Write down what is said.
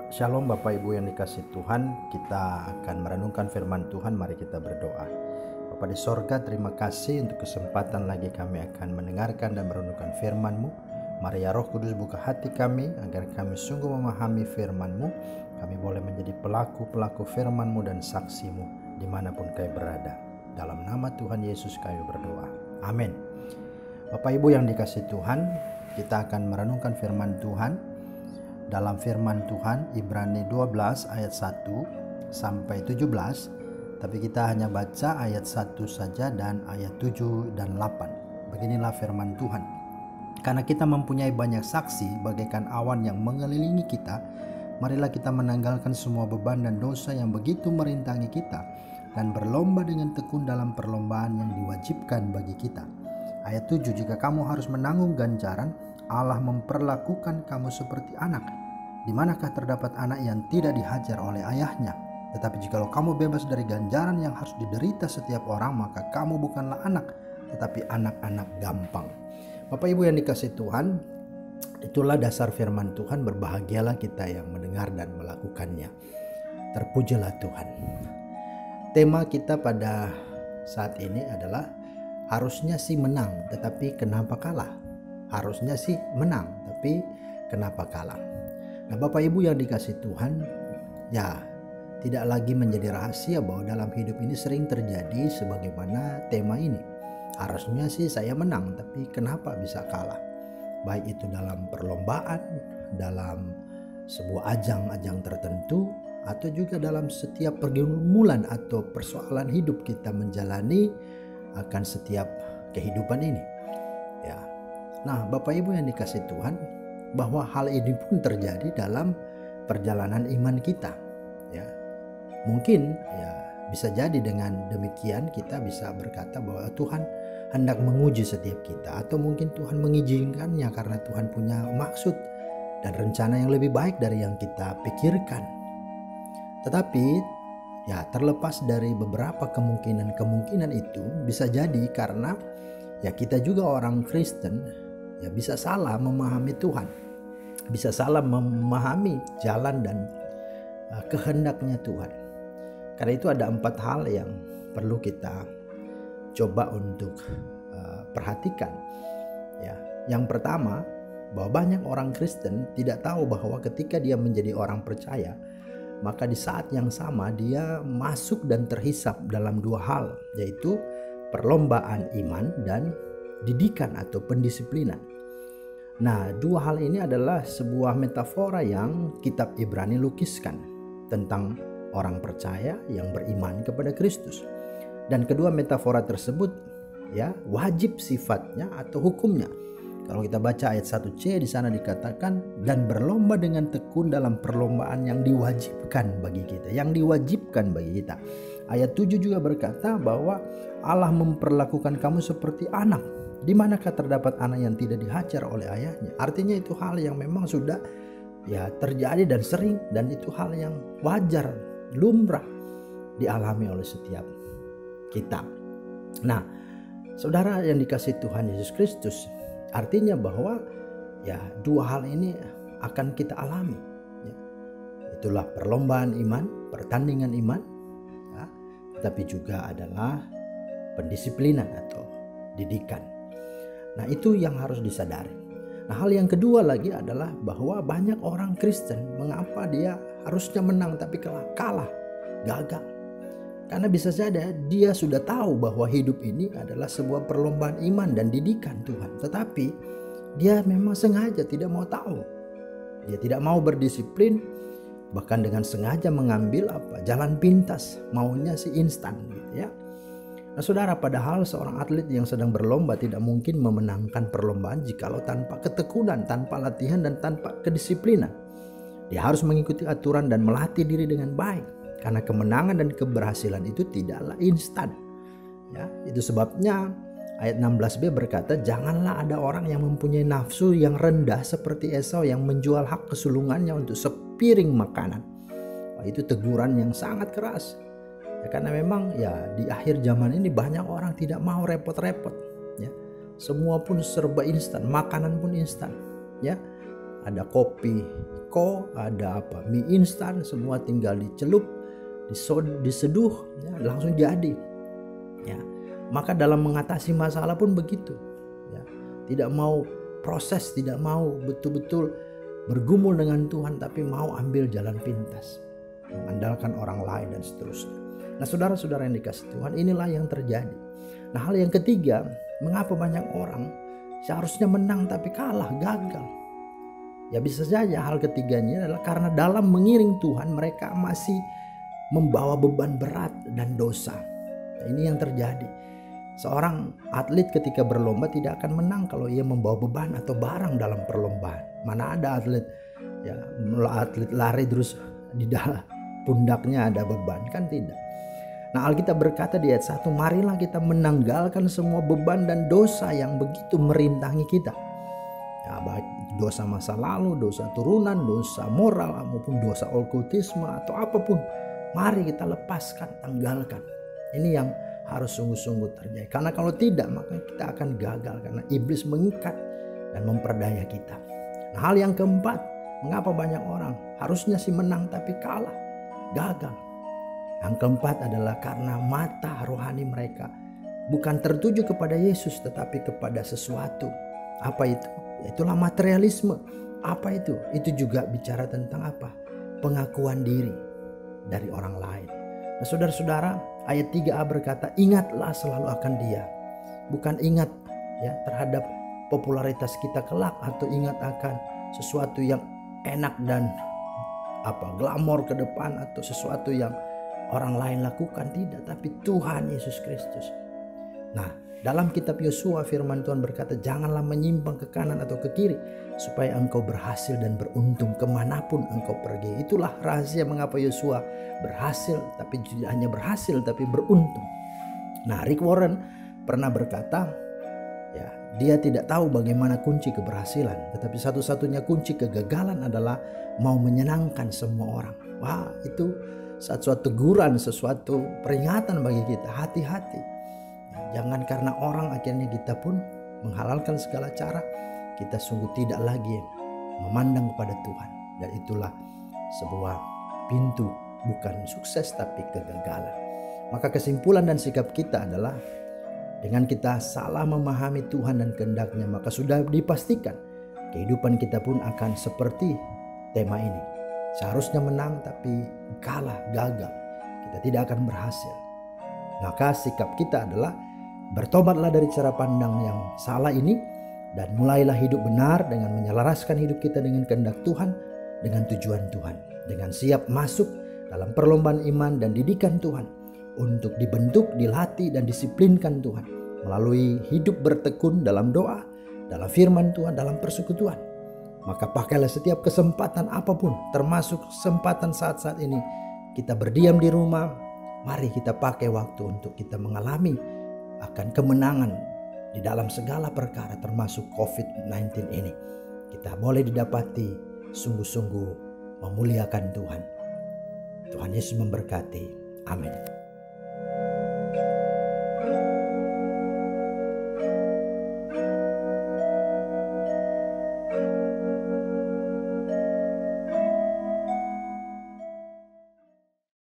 Shalom Bapak Ibu yang dikasih Tuhan, kita akan merenungkan firman Tuhan. Mari kita berdoa. Bapa di sorga, terima kasih untuk kesempatan lagi kami akan mendengarkan dan merenungkan firman-Mu. Mari ya Roh Kudus buka hati kami agar kami sungguh memahami firman-Mu. Kami boleh menjadi pelaku-pelaku firman-Mu dan saksi-Mu dimanapun kami berada. Dalam nama Tuhan Yesus kami berdoa. Amin. Bapak Ibu yang dikasih Tuhan, kita akan merenungkan firman Tuhan. Dalam firman Tuhan Ibrani 12 ayat 1 sampai 17, tapi kita hanya baca ayat 1 saja dan ayat 7 dan 8. Beginilah firman Tuhan. Karena kita mempunyai banyak saksi bagaikan awan yang mengelilingi kita, marilah kita menanggalkan semua beban dan dosa yang begitu merintangi kita dan berlomba dengan tekun dalam perlombaan yang diwajibkan bagi kita. Ayat 7, jika kamu harus menanggung ganjaran, Allah memperlakukan kamu seperti anak. Di manakah terdapat anak yang tidak dihajar oleh ayahnya? Tetapi jikalau kamu bebas dari ganjaran yang harus diderita setiap orang, maka kamu bukanlah anak, tetapi anak-anak gampang. Bapak Ibu yang dikasih Tuhan, itulah dasar firman Tuhan. Berbahagialah kita yang mendengar dan melakukannya. Terpujilah Tuhan. Tema kita pada saat ini adalah harusnya sih menang, tetapi kenapa kalah? Harusnya sih menang, tapi kenapa kalah? Nah Bapak Ibu yang dikasih Tuhan, ya tidak lagi menjadi rahasia bahwa dalam hidup ini sering terjadi sebagaimana tema ini. Harusnya sih saya menang, tapi kenapa bisa kalah? Baik itu dalam perlombaan, dalam sebuah ajang-ajang tertentu, atau juga dalam setiap pergumulan atau persoalan hidup kita menjalani akan setiap kehidupan ini. Ya. Nah Bapak Ibu yang dikasih Tuhan, bahwa hal ini pun terjadi dalam perjalanan iman kita. Ya, mungkin ya bisa jadi dengan demikian kita bisa berkata bahwa Tuhan hendak menguji setiap kita, atau mungkin Tuhan mengizinkannya karena Tuhan punya maksud dan rencana yang lebih baik dari yang kita pikirkan. Tetapi ya terlepas dari beberapa kemungkinan itu, bisa jadi karena ya kita juga orang Kristen ya bisa salah memahami Tuhan, bisa salah memahami jalan dan kehendaknya Tuhan. Karena itu ada 4 hal yang perlu kita coba untuk perhatikan. Ya, yang pertama, bahwa banyak orang Kristen tidak tahu bahwa ketika dia menjadi orang percaya, maka di saat yang sama dia masuk dan terhisap dalam 2 hal, yaitu perlombaan iman dan didikan atau pendisiplinan. Nah, 2 hal ini adalah sebuah metafora yang kitab Ibrani lukiskan tentang orang percaya yang beriman kepada Kristus. Dan kedua metafora tersebut ya wajib sifatnya atau hukumnya. Kalau kita baca ayat 1c, di sana dikatakan dan berlomba dengan tekun dalam perlombaan yang diwajibkan bagi kita, Ayat 7 juga berkata bahwa Allah memperlakukan kamu seperti anak. Di manakah terdapat anak yang tidak dihajar oleh ayahnya? Artinya itu hal yang memang sudah ya terjadi dan sering, dan itu hal yang wajar, lumrah dialami oleh setiap kita. Nah, saudara yang dikasih Tuhan Yesus Kristus, artinya bahwa ya 2 hal ini akan kita alami. Ya. Itulah perlombaan iman, pertandingan iman, ya, tapi juga adalah pendisiplinan atau didikan. Nah itu yang harus disadari. Nah hal yang kedua lagi adalah bahwa banyak orang Kristen, mengapa dia harusnya menang tapi kalah, gagal. Karena bisa saja dia sudah tahu bahwa hidup ini adalah sebuah perlombaan iman dan didikan Tuhan, tetapi dia memang sengaja tidak mau tahu. Dia tidak mau berdisiplin, bahkan dengan sengaja mengambil jalan pintas, maunya sih instan gitu ya. Nah saudara, padahal seorang atlet yang sedang berlomba tidak mungkin memenangkan perlombaan jikalau tanpa ketekunan, tanpa latihan dan tanpa kedisiplinan. Dia harus mengikuti aturan dan melatih diri dengan baik, karena kemenangan dan keberhasilan itu tidaklah instan. Ya, itu sebabnya ayat 16b berkata, janganlah ada orang yang mempunyai nafsu yang rendah seperti Esau yang menjual hak kesulungannya untuk sepiring makanan. Itu teguran yang sangat keras. Ya, karena memang ya di akhir zaman ini banyak orang tidak mau repot-repot. Ya, semua pun serba instan, makanan pun instan. Ya, ada kopi, ada mie instan, semua tinggal dicelup, diseduh, ya, langsung jadi. Ya, maka dalam mengatasi masalah pun begitu. Ya, tidak mau proses, tidak mau betul-betul bergumul dengan Tuhan, tapi mau ambil jalan pintas, mengandalkan orang lain dan seterusnya. Nah, saudara-saudara yang dikasihi Tuhan, inilah yang terjadi. Nah, hal yang ketiga, mengapa banyak orang seharusnya menang tapi kalah, gagal? Ya bisa saja hal ketiganya adalah karena dalam mengiring Tuhan mereka masih membawa beban berat dan dosa. Nah, ini yang terjadi. Seorang atlet ketika berlomba tidak akan menang kalau ia membawa beban atau barang dalam perlombaan. Mana ada atlet lari terus di dalam pundaknya ada beban, kan tidak. Nah, Alkitab berkata di ayat 1, marilah kita menanggalkan semua beban dan dosa yang begitu merintangi kita. Ya, baik dosa masa lalu, dosa turunan, dosa moral, maupun dosa okultisme atau apapun. Mari kita lepaskan, tanggalkan. Ini yang harus sungguh-sungguh terjadi. Karena kalau tidak, maka kita akan gagal. Karena iblis mengikat dan memperdaya kita. Nah, hal yang keempat, mengapa banyak orang harusnya sih menang tapi kalah, gagal? Yang keempat adalah karena mata rohani mereka bukan tertuju kepada Yesus, tetapi kepada sesuatu. Apa itu? Itulah materialisme. Apa itu? Itu juga bicara tentang apa? Pengakuan diri dari orang lain. Nah, saudara-saudara, ayat 3a berkata, ingatlah selalu akan Dia. Bukan ingat ya terhadap popularitas kita kelak, atau ingat akan sesuatu yang enak dan glamor ke depan, atau sesuatu yang orang lain lakukan, tidak, tapi Tuhan Yesus Kristus. Nah, dalam kitab Yosua firman Tuhan berkata, janganlah menyimpang ke kanan atau ke kiri, supaya engkau berhasil dan beruntung kemanapun engkau pergi. Itulah rahasia mengapa Yosua berhasil, tapi tidak hanya berhasil tapi beruntung. Nah, Rick Warren pernah berkata, ya, dia tidak tahu bagaimana kunci keberhasilan, tetapi satu-satunya kunci kegagalan adalah mau menyenangkan semua orang. Wah, itu suatu teguran, sesuatu peringatan bagi kita. Hati-hati, jangan karena orang akhirnya kita pun menghalalkan segala cara. Kita sungguh tidak lagi memandang kepada Tuhan, dan itulah sebuah pintu bukan sukses tapi kegagalan. Maka kesimpulan dan sikap kita adalah, dengan kita salah memahami Tuhan dan kehendak-Nya, maka sudah dipastikan kehidupan kita pun akan seperti tema ini. Seharusnya menang tapi kalah, gagal. Kita tidak akan berhasil. Maka sikap kita adalah bertobatlah dari cara pandang yang salah ini, dan mulailah hidup benar dengan menyelaraskan hidup kita dengan kehendak Tuhan, dengan tujuan Tuhan, dengan siap masuk dalam perlombaan iman dan didikan Tuhan, untuk dibentuk, dilatih, dan disiplinkan Tuhan melalui hidup bertekun dalam doa, dalam firman Tuhan, dalam persekutuan. Maka pakailah setiap kesempatan apapun, termasuk kesempatan saat-saat ini kita berdiam di rumah. Mari kita pakai waktu untuk kita mengalami akan kemenangan di dalam segala perkara, termasuk COVID-19 ini. Kita boleh didapati sungguh-sungguh memuliakan Tuhan. Tuhan Yesus memberkati. Amin.